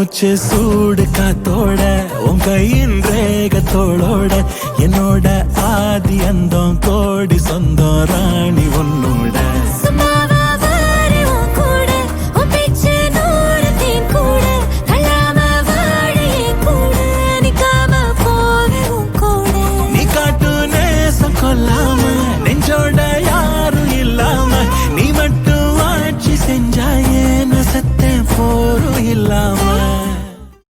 மூச்சு சூடு காத்தோட உன் கையின் ரேகத்தோளோட என்னோட ஆதி அந்தம் கோடி சொந்தம் ராணி உன்னோட